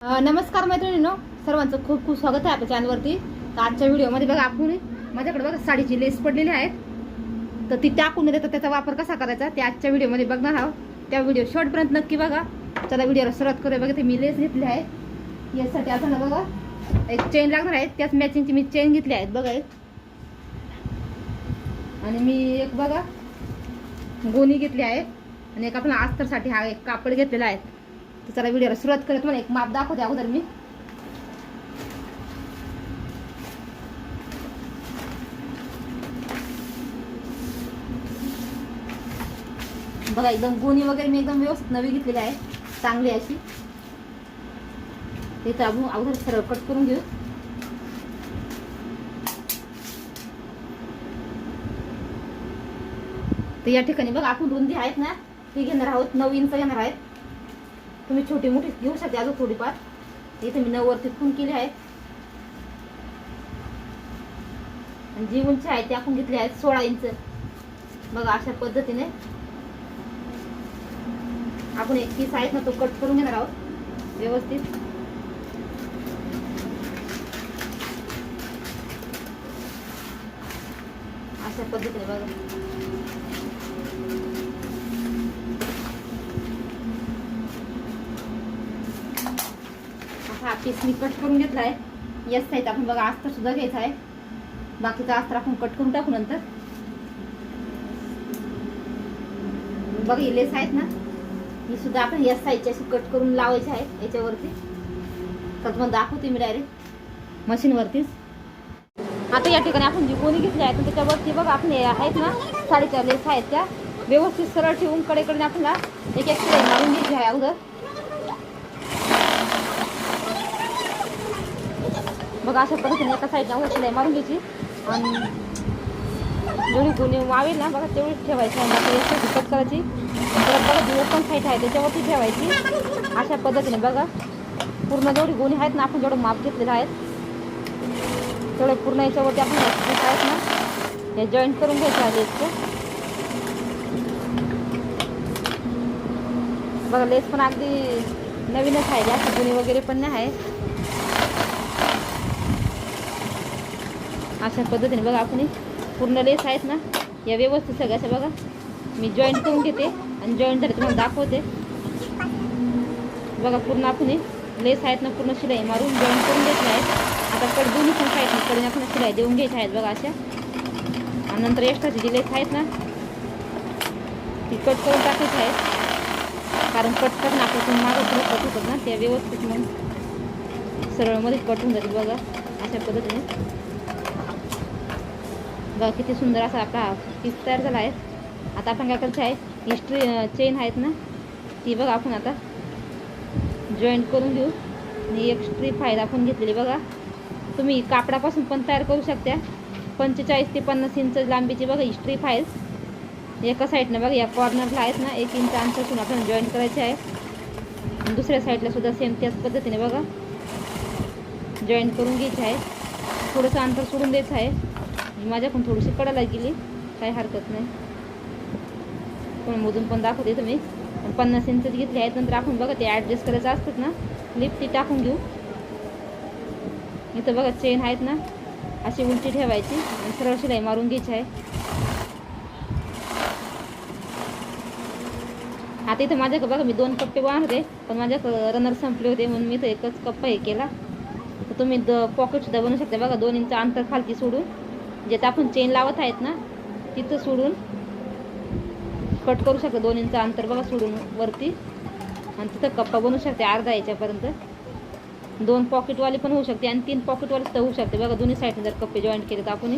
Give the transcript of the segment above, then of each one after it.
नमस्कार मैत्रिणींनो, सर्वांचं खूप खूप स्वागत आहे आपल्या चॅनलवरती. तर आजच्या व्हिडिओमध्ये बघा आपण माझ्याकडे बघा साडीची लेस पडलेली आहेत, तर ती टाकून देतात. त्याचा वापर कसा करायचा ते आजच्या व्हिडिओमध्ये बघणार आहोत. त्या व्हिडिओ शेवटपर्यंत नक्की बघा. चला व्हिडिओला सुरुवात करूया. बघा ते मी लेस घेतली आहे. यासाठी आता बघा एक चेन लागणार आहे. त्याच मॅचिंगची मी चेन घेतली आहेत बघा एक. आणि मी एक बघा गोणी घेतली आहे आणि एक आपला अस्तरसाठी हा एक कापड घेतलेला आहे. तर चला व्हिडिओला सुरुवात करत मला एक माप दाखवते अगोदर मी. बघा एकदम गोणी वगैरे मी एकदम व्यवस्थित नवी घेतलेली आहे, चांगली अशी. इथं आपण अगोदर सरळ कट करून घेऊ. तर या ठिकाणी बघा आपण रुंदी आहेत ना ती घेणार आहोत 9 इंच घेणार आहेत. तुम्ही छोटी मोठी घेऊ शकता अजून थोडीफार. इथे मी 9 वरती खून केली आहे. आणि जी उंची आहे ती आपण घेतली आहे 16 इंच. बघा अशा पद्धतीने आपण एक पीस आहेत ना तो कट करून घेणार आहोत व्यवस्थित. अशा पद्धतीने बघा हा पीस मी कट करून घेतला आहे. याच साईड आपण बघा अस्तर सुद्धा घ्यायचा आहे. बाकीचा अस्तर आपण कट करून टाकू नंतर. बघा ही लेस आहेत ना ही सुद्धा आपण याच साईडची अशी कट करून लावायची आहे याच्यावरती. तर तुम्हाला दाखवते मी डायरेक्ट मशीनवरतीच. आता या ठिकाणी आपण जी गोणी घेतली आहे त्याच्यावरती बघा आपण आहेत ना साडीच्या लेस आहेत त्या व्यवस्थित सरळ ठेवून कडेकडे आपल्याला एक एक शिलाई मारून घ्यायची आहे अगोदर. बघा अशा पद्धतीने एका साईडला अगोदर शिलाई मारून घ्यायची आणि जेवढी गोणी मावेल ना बघा तेवढी ठेवायची आणि कट करायची. परत बघा जी ओपन साईड आहे त्याच्यावरती ठेवायची. अशा पद्धतीने बघा पूर्ण जेवढी गोणी आहेत ना आपण जेवढं माप घेतलेलं आहे तेवढे पूर्ण याच्यावरती आपण आहेत ना हे जॉईंट करून घ्यायचं आहे लेसचं. बघा लेस पण अगदी नवीनच आहे, जास्त गोणी वगैरे पण नाही आहे. अशा पद्धतीने बघा आपण पूर्ण लेस आहेत ना या व्यवस्थित सगळ्याच्या बघा मी जॉईंट करून घेते आणि जॉईंट झाले तुम्हाला दाखवते. बघा पूर्ण आपण लेस आहेत ना पूर्ण शिलाई मारून जॉईंट करून घेतले आहेत. आता कट दोन्ही पण साईड कडे आपण शिलाई देऊन घ्यायच्या आहेत बघा अशा. आणि नंतर एक्स्ट्राची जी लेस आहेत ना ती कट करून टाकायची आहेत, कारण कट करून आपण मागं पुढे कट होतात ना त्या व्यवस्थित मग सरळमध्ये कट होऊन जातील बघा अशा पद्धतीने. बघा किती सुंदर असा आपला पीस तयार झाला आहे. आता आपण काय करायचं आहे ही चेन आहेत ना ती बघा आपण आता जॉईंट करून घेऊ. आणि एक स्ट्रीप आहे आपण घेतलेली बघा. तुम्ही कापडापासून पण तयार करू शकता. 45 ते 50 इंच लांबीची बघा ही स्ट्रीप आहे. एका साईडनं बघा या कॉर्नरला आहेत ना 1 इंच अंतरातून आपल्याला जॉईंट करायचे आहे. आणि दुसऱ्या साईडला सुद्धा सेम त्याच पद्धतीने बघा जॉईंट करून घ्यायचे आहे. थोडंसं अंतर सोडून द्यायचं आहे. माझ्याकडून थोडीशी कडायला गेली काही हरकत नाही, पण मोजून पण दाखवते तुम्ही. 50 इंच घेतले आहेत. नंतर आपण बघा ते ॲडजस्ट करायचं असतात ना लिप ती टाकून घेऊ. इथं बघा चेन आहेत ना अशी उंची ठेवायची आणि सरळ शिलाई मारून घ्यायची आहे. आता इथं माझ्याकडे बघा मी 2 कप्पे बनवत होते पण माझ्याकडे रनर संपले होते म्हणून मी इथं एकच कप्पा हे केला. तर तुम्ही पॉकेटसुद्धा बनवू शकता बघा 2 इंच अंतर खालती सोडून ज्यात आपण चेन लावत आहेत ना तिथं सोडून कट करू शकता. 2 इंच अंतर बघा सोडून वरती आणि तिथं कप्पा बनवू शकते अर्धा याच्यापर्यंत. 2 पॉकेटवाली पण होऊ शकते आणि 3 पॉकेटवाली सुद्धा होऊ शकते बघा. दोन्ही साईडने जर कप्पे जॉईंट केले तर आपण.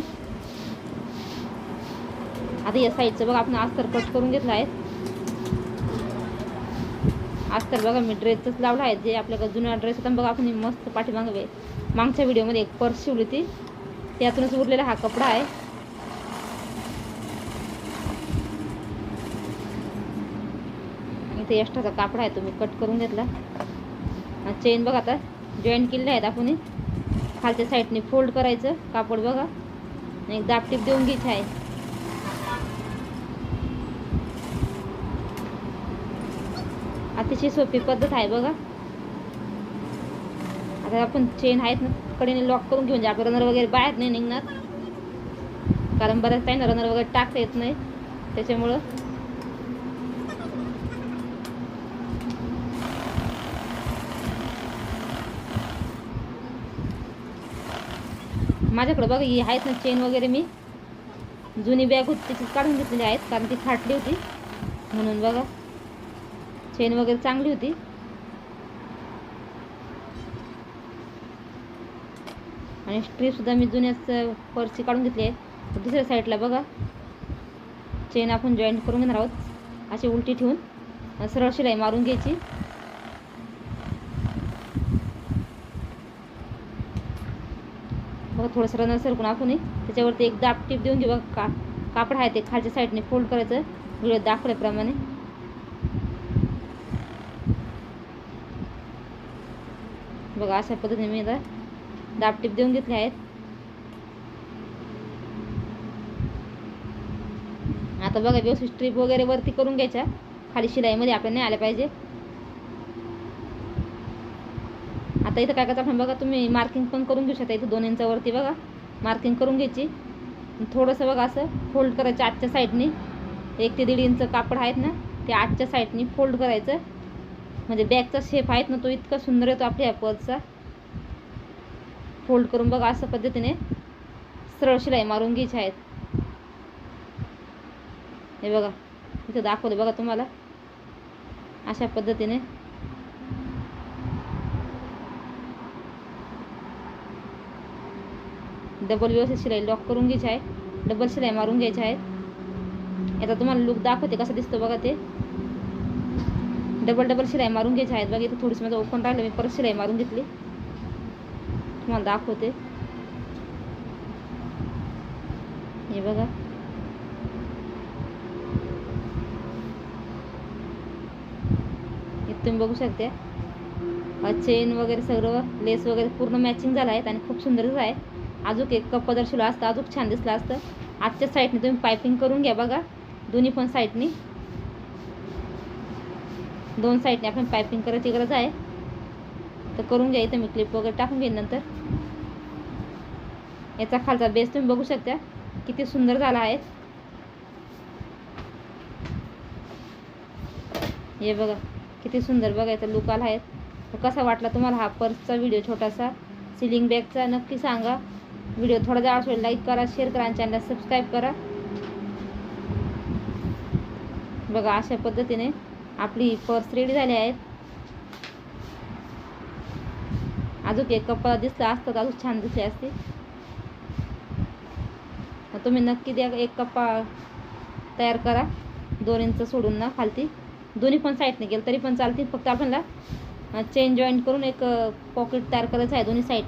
आता या साईडचं बघा आपण अस्तर कट करून घेतलं आहे. अस्तर बघा मी ड्रेसच लावला आहे जे आपल्याकडे जुना ड्रेस होता बघा आपण मस्त पाठीमागे मागच्या व्हिडिओमध्ये एक पर्स शिवली ती त्यातूनच उरलेला हा कपडा आहे. इथे एक्स्ट्राचा कापडा आहे तो मी कट करून घेतला. चेन बघा आता जॉईंट केलेले आहेत आपण. खालच्या साईडने फोल्ड करायचं कापड बघा आणि एक दाब टीप देऊन घ्यायची आहे. अतिशय सोपी पद्धत आहे बघा. आता आपण चेन आहेत ना कडेने लॉक करून घेऊन आपलं रनर वगैरे बाहेर नाही निघणार, कारण बऱ्याच टाईम रनर वगैरे टाकता येत नाही त्याच्यामुळं. माझ्याकडं बघा ही आहेत ना चेन वगैरे, मी जुनी बॅग होती त्याची काढून घेतलेली आहेत, कारण ती फाटली होती म्हणून. बघा चेन वगैरे चांगली होती. आणि स्ट्रीपसुद्धा मी जुन्याच पर्सची काढून घेतली आहे. दुसऱ्या साईडला बघा चेन आपण जॉईंट करून घेणार आहोत. अशी उलटी ठेवून सरळ शिलाई मारून घ्यायची. बघा थोडंसं रनर सरकून आपण त्याच्यावरती एक दाब टीप देऊन घेऊ. बघा कापड आहे ते खालच्या साईडने फोल्ड करायचं व्हिडिओ दाखवल्याप्रमाणे. बघा अशा पद्धतीने मी आता दाब टीप देऊन घेतले आहेत. आता बघा व्यवस्थित स्ट्रीप वगैरे वरती करून घ्यायच्या, खाली शिलाईमध्ये आपल्याला नाही आल्या पाहिजे. आता इथं काय करायचं आपण बघा, तुम्ही मार्किंग पण करून घेऊ शकता. इथं 2 इंचावरती बघा मार्किंग करून घ्यायची. थोडंसं बघा असं फोल्ड करायचं आजच्या साईडनी. 1 ते 1.5 इंच कापड आहेत ना ते आजच्या साईडनी फोल्ड करायचं, म्हणजे बॅगचा शेप आहेत ना तो इतका सुंदर येतो आपल्या ह्या पर्सचा. फोल्ड करून बघा अशा पद्धतीने सरळ शिलाई मारून घ्यायची आहेत. हे बघा इथं दाखवलं बघा तुम्हाला अशा पद्धतीने. डबल व्यवस्थित शिलाई लॉक करून घ्यायची आहे, डबल शिलाई मारून घ्यायची आहे. आता तुम्हाला लुक दाखवते कसा दिसतो बघा. ते डबल शिलाई मारून घ्यायची आहेत. बघा इथं थोडीशी माझं ओपन राहिलं, मी परत शिलाई मारून घेतली, तुम्हाला दाखवते. हे बघा इथं तुम्ही बघू शकता चेन वगैरे सगळं लेस वगैरे पूर्ण मॅचिंग झालं आहेत आणि खूप सुंदरच आहे. अजून एक कप जर शिवला असतं अजून छान दिसलं असतं. आजच्या साईडने तुम्ही पायपिंग करून घ्या. बघा दोन्ही पण साईडनी, 2 साईडने आपण पायपिंग करायची गरज आहे तर करून घ्या. इथं मी क्लिप वगैरे टाकून घेईन नंतर. याचा खालचा बेस तुम्ही बघू शकता किती सुंदर झाला आहे. हे बघा किती सुंदर बघा याचा लुक आला आहे. तर कसा वाटला तुम्हाला हा पर्सचा व्हिडिओ छोटासा सिलिंग बॅगचा नक्की सांगा. व्हिडिओ थोडा जर आवडला लाईक करा, शेअर करा आणि चॅनलला सबस्क्राईब करा. बघा अशा पद्धतीने आपली पर्स रेडी झाली आहे. अजून एक कप्पा दिसला असतं तर अजून छान दिसली असते. तुम्ही नक्की द्या, एक कप्पा तयार करा 2 इंच सोडून ना खालती. दोन्ही पण साईडने गेलं तरी पण चालतील, फक्त आपल्याला चेन जॉईंट करून एक पॉकेट तयार करायचं आहे दोन्ही साईड.